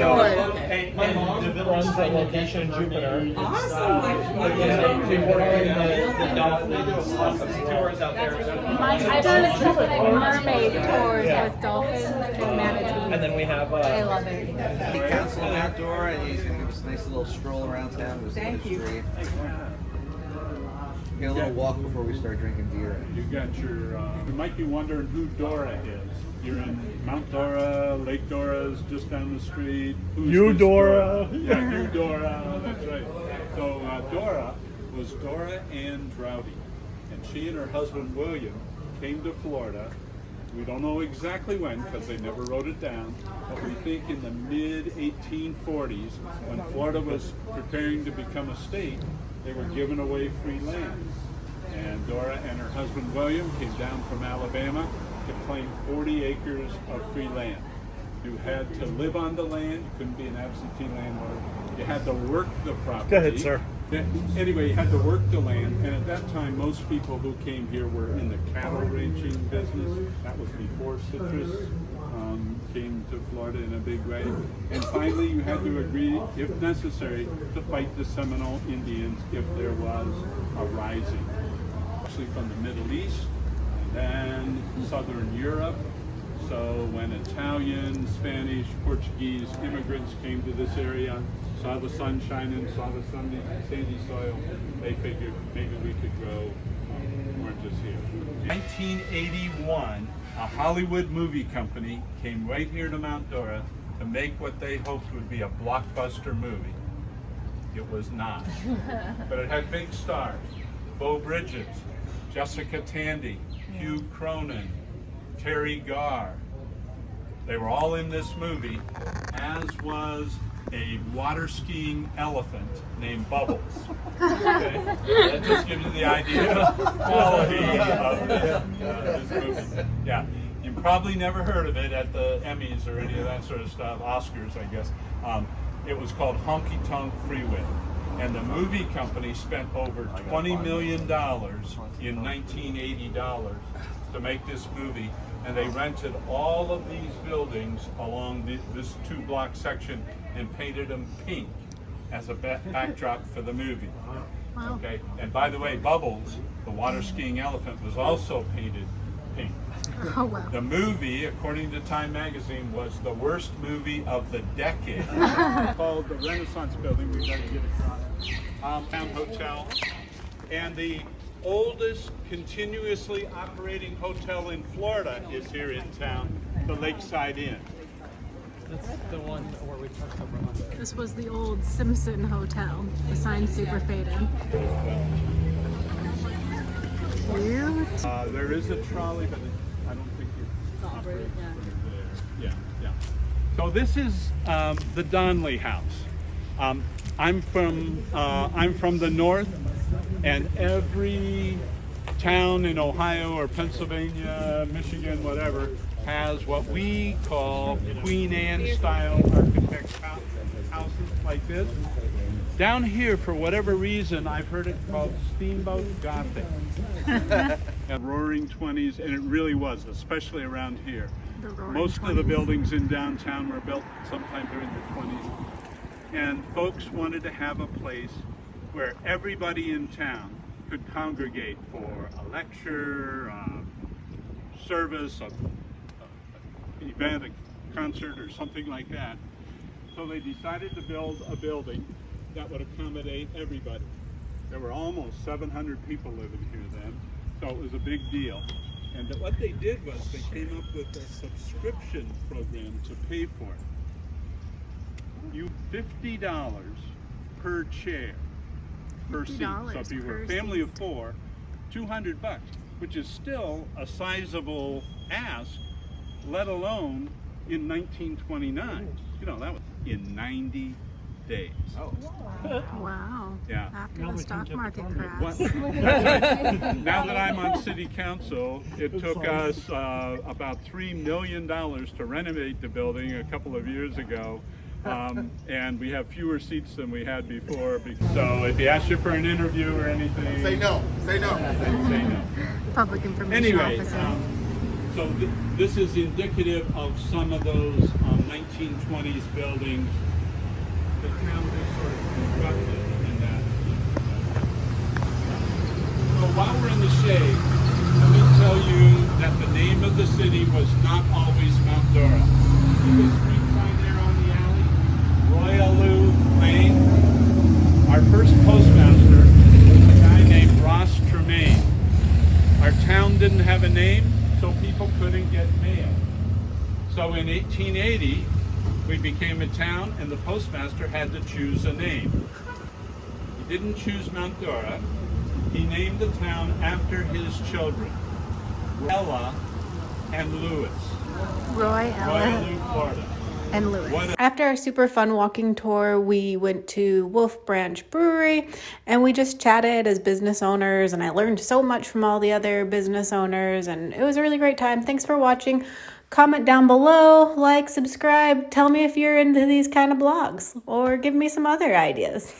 And my mom runs a location in Jupiter. Awesome. They work in the dolphin. They do awesome tours out there. I've done mermaid tours with dolphins and manatees. And then we have. I love it. He council out Dora, and he's gonna give us a nice little stroll around town. Thank you. Get a little walk before we start drinking beer. You got your, you might be wondering who Dora is. You're in Mount Dora, Lake Dora's just down the street. Who's this Dora. Yeah, you Dora, that's right. So Dora was Dora Ann Droughty, and she and her husband William came to Florida. We don't know exactly when because they never wrote it down, but we think in the mid-1840s when Florida was preparing to become a state, they were giving away free land. And Dora and her husband William came down from Alabama to claim 40 acres of free land. You had to live on the land, you couldn't be an absentee landlord. You had to work the property. Go ahead, sir. Anyway, you had to work the land, and at that time, most people who came here were in the cattle ranching business. That was before citrus came to Florida in a big way. And finally, you had to agree, if necessary, to fight the Seminole Indians if there was a rising. Actually from the Middle East, and then Southern Europe. So when Italian, Spanish, Portuguese immigrants came to this area, saw the sun shining, saw the sandy soil, they figured maybe we could grow oranges here. In 1981, a Hollywood movie company came right here to Mount Dora to make what they hoped would be a blockbuster movie. It was not, but it had big stars. Beau Bridges, Jessica Tandy, Hugh Cronin, Terry Garr. They were all in this movie, as was a water skiing elephant named Bubbles. Okay? That just gives you the idea of the quality of this movie. Yeah, you probably never heard of it at the Emmys or any of that sort of stuff, Oscars, I guess. It was called Honky Tonk Freeway. And the movie company spent over $20 million in 1980 dollars to make this movie. And they rented all of these buildings along this 2-block section and painted them pink as a backdrop for the movie. Wow. Okay, and by the way, Bubbles, the water skiing elephant, was also painted pink. Oh, wow. The movie, according to Time magazine, was the worst movie of the decade. Called the Renaissance Building. We gotta get across. Town Hotel, and the oldest continuously operating hotel in Florida is here in town, the Lakeside Inn. That's the one where we parked over on. This was the old Simpson Hotel. The sign's super faded. Cute. There is a trolley, but I don't think it's operating from there. Yeah. So this is the Donnelly House. I'm from the north, and every town in Ohio or Pennsylvania, Michigan, whatever, has what we call Queen Anne style architect houses like this. Down here, for whatever reason, I've heard it called Steamboat Gothic. And Roaring 20s, and it really was, especially around here. Most of the buildings in downtown were built sometime during the 20s. And folks wanted to have a place where everybody in town could congregate for a lecture, a service, an event, a concert, or something like that. So they decided to build a building that would accommodate everybody. There were almost 700 people living here then, so it was a big deal. And what they did was they came up with a subscription program to pay for it. You $50 per chair per seat. So if you were a family of 4, $200, which is still a sizable ask, let alone in 1929. You know, that was in 90 days. Oh. Wow. Yeah. After the stock market crash. Now that I'm on city council, it took us about $3 million to renovate the building a couple of years ago. And we have fewer seats than we had before. So if he asks you for an interview or anything, Say no. Say no. say no. Public information Anyway, officer. So this is indicative of some of those 1920s buildings. The town is sort of constructed in that. So while we're in the shade, let me tell you that the name of the city was not always Mount Dora. See the street sign there on the alley? Royaloo Lane. Our first postmaster was a guy named Ross Tremaine. Our town didn't have a name, so people couldn't get mail. So in 1880, we became a town and the postmaster had to choose a name. He didn't choose Mount Dora. He named the town after his children, Ella and Lewis. Roy, Ella, Royaloo, Florida. and Lewis. After our super fun walking tour, we went to Wolf Branch Brewery and we just chatted as business owners, and I learned so much from all the other business owners, and it was a really great time. Thanks for watching. Comment down below, like, subscribe, tell me if you're into these kind of blogs, or give me some other ideas.